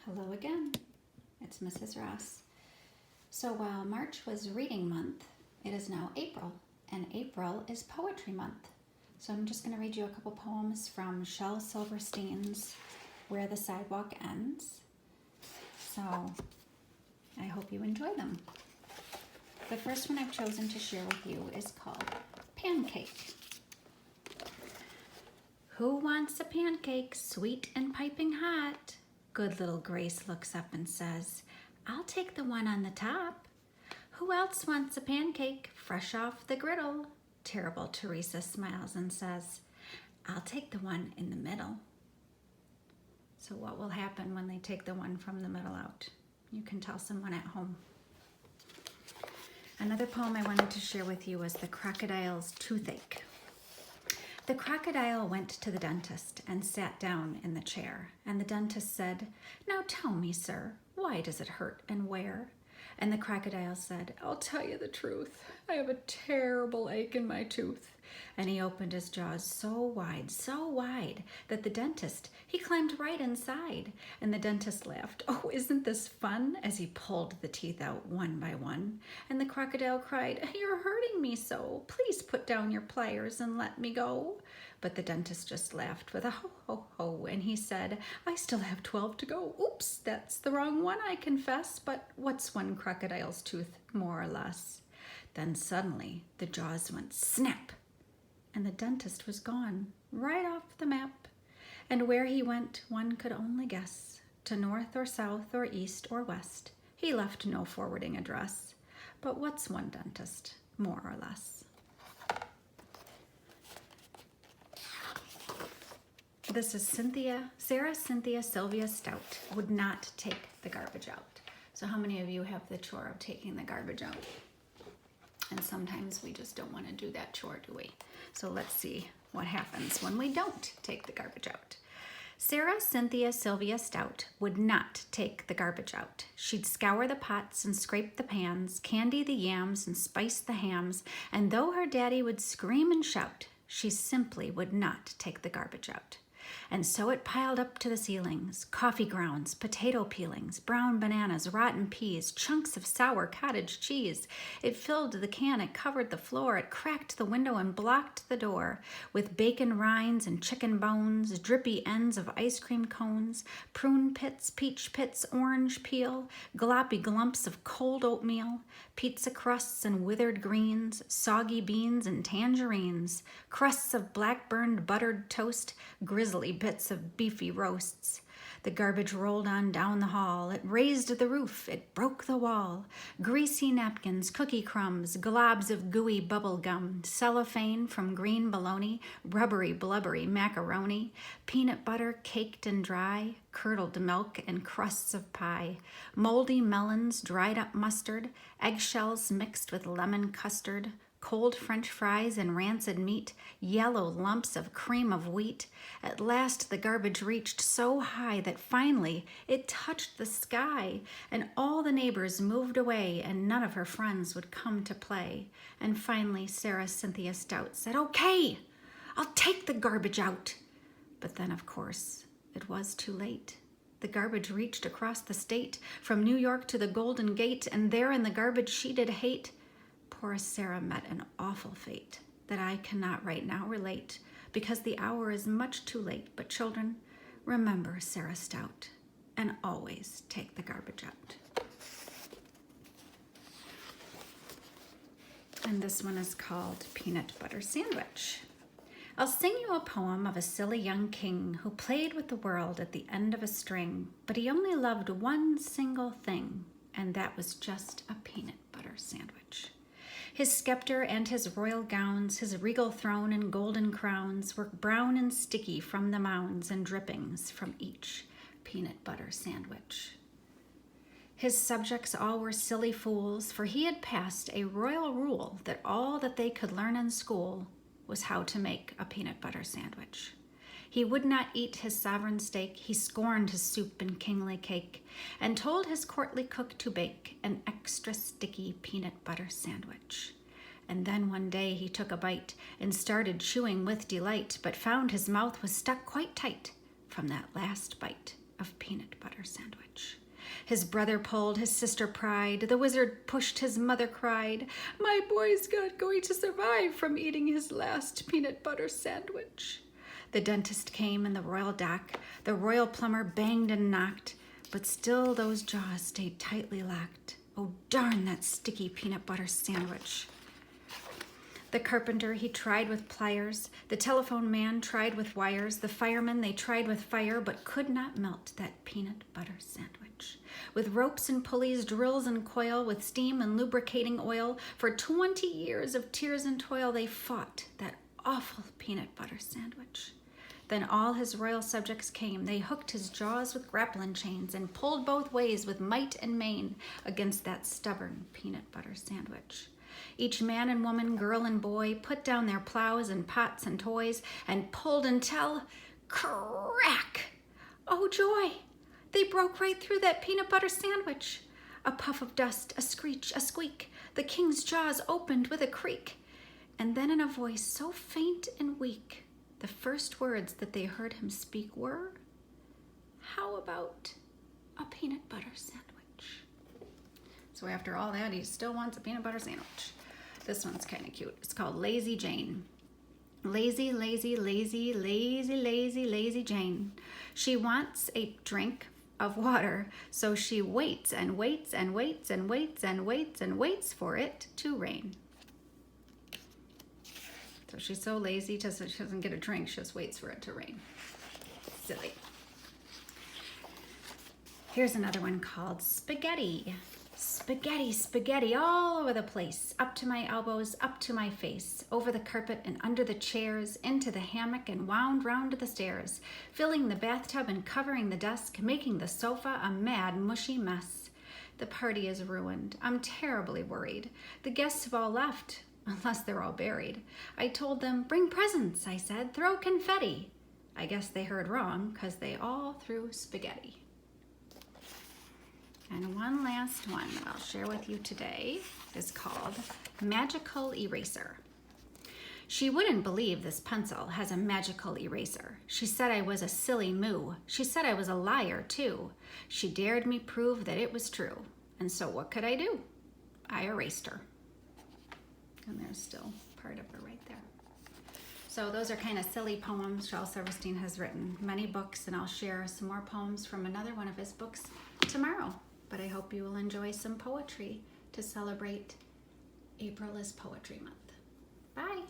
Hello again, it's Mrs. Ross. So while March was reading month, it is now April, and April is poetry month. So I'm just going to read you a couple poems from Shel Silverstein's Where the Sidewalk Ends. So I hope you enjoy them. The first one I've chosen to share with you is called Pancake. Who wants a pancake, sweet and piping hot? Good little Grace looks up and says, I'll take the one on the top. Who else wants a pancake, fresh off the griddle? Terrible Teresa smiles and says, I'll take the one in the middle. So what will happen when they take the one from the middle out? You can tell someone at home. Another poem I wanted to share with you was The Crocodile's Toothache. The crocodile went to the dentist and sat down in the chair, and the dentist said, Now tell me, sir, why does it hurt and where? And the crocodile said, I'll tell you the truth. I have a terrible ache in my tooth. And he opened his jaws so wide, that the dentist, he climbed right inside. And the dentist laughed, Oh, isn't this fun? As he pulled the teeth out one by one. And the crocodile cried, You're hurting me so. Please put down your pliers and let me go. But the dentist just laughed with a ho, ho, ho. And he said, I still have 12 to go. Oops, that's the wrong one, I confess. But what's one crocodile's tooth, more or less? Then suddenly the jaws went snap. And the dentist was gone, right off the map. And where he went, one could only guess, to north or south or east or west. He left no forwarding address. But what's one dentist, more or less? This is Sarah Cynthia Sylvia Stout would not take the garbage out. So how many of you have the chore of taking the garbage out? And sometimes we just don't want to do that chore, do we? So let's see what happens when we don't take the garbage out. Sarah Cynthia Sylvia Stout would not take the garbage out. She'd scour the pots and scrape the pans, candy the yams and spice the hams, and though her daddy would scream and shout, she simply would not take the garbage out. And so it piled up to the ceilings, coffee grounds, potato peelings, brown bananas, rotten peas, chunks of sour cottage cheese. It filled the can, it covered the floor, it cracked the window and blocked the door with bacon rinds and chicken bones, drippy ends of ice cream cones, prune pits, peach pits, orange peel, gloppy glumps of cold oatmeal, pizza crusts and withered greens, soggy beans and tangerines, crusts of black-burned buttered toast, grizzly bits of beefy roasts. The garbage rolled on down the hall. It raised the roof. It broke the wall. Greasy napkins, cookie crumbs, globs of gooey bubble gum, cellophane from green bologna, rubbery, blubbery macaroni, peanut butter caked and dry, curdled milk and crusts of pie, moldy melons, dried up mustard, eggshells mixed with lemon custard, cold French fries and rancid meat, yellow lumps of cream of wheat. At last the garbage reached so high that finally it touched the sky, and all the neighbors moved away, and none of her friends would come to play. And finally Sarah Cynthia Stout said, Okay, I'll take the garbage out. But then, of course, it was too late. The garbage reached across the state, from New York to the Golden Gate, and there in the garbage she did hate. Poor Sarah met an awful fate that I cannot right now relate, because the hour is much too late. But children, remember Sarah Stout, and always take the garbage out. And this one is called Peanut Butter Sandwich. I'll sing you a poem of a silly young king who played with the world at the end of a string, but he only loved one single thing, and that was just a peanut butter sandwich. His scepter and his royal gowns, his regal throne and golden crowns were brown and sticky from the mounds and drippings from each peanut butter sandwich. His subjects all were silly fools, for he had passed a royal rule that all that they could learn in school was how to make a peanut butter sandwich. He would not eat his sovereign steak, he scorned his soup and kingly cake, and told his courtly cook to bake an extra sticky peanut butter sandwich. And then one day he took a bite and started chewing with delight, but found his mouth was stuck quite tight from that last bite of peanut butter sandwich. His brother pulled, his sister pried. The wizard pushed, his mother cried. My boy's not going to survive from eating his last peanut butter sandwich. The dentist came in the royal dock. The royal plumber banged and knocked, but still those jaws stayed tightly locked. Oh, darn that sticky peanut butter sandwich. The carpenter, he tried with pliers. The telephone man tried with wires. The firemen, they tried with fire, but could not melt that peanut butter sandwich. With ropes and pulleys, drills and coil, with steam and lubricating oil, for 20 years of tears and toil, they fought that awful peanut butter sandwich. Then all his royal subjects came. They hooked his jaws with grappling chains and pulled both ways with might and main against that stubborn peanut butter sandwich. Each man and woman, girl and boy, put down their plows and pots and toys and pulled until, crack! Oh, joy! They broke right through that peanut butter sandwich. A puff of dust, a screech, a squeak. The king's jaws opened with a creak. And then in a voice so faint and weak, the first words that they heard him speak were, how about a peanut butter sandwich? So after all that, he still wants a peanut butter sandwich. This one's kind of cute. It's called Lazy Jane. Lazy, lazy, lazy, lazy, lazy, lazy Jane. She wants a drink of water, so she waits and waits and waits and waits and waits and waits for it to rain. So she's so lazy, she doesn't get a drink, she just waits for it to rain. Silly. Here's another one called Spaghetti. Spaghetti, spaghetti all over the place, up to my elbows, up to my face, over the carpet and under the chairs, into the hammock and wound round to the stairs, filling the bathtub and covering the desk, making the sofa a mad, mushy mess. The party is ruined. I'm terribly worried. The guests have all left, unless they're all buried. I told them, bring presents, I said, throw confetti. I guess they heard wrong, 'cause they all threw spaghetti. And one last one that I'll share with you today is called Magical Eraser. She wouldn't believe this pencil has a magical eraser. She said I was a silly moo. She said I was a liar too. She dared me prove that it was true. And so what could I do? I erased her. And there's still part of her right there. So those are kind of silly poems Shel Silverstein has written. Many books, and I'll share some more poems from another one of his books tomorrow. But I hope you will enjoy some poetry to celebrate April is Poetry Month. Bye.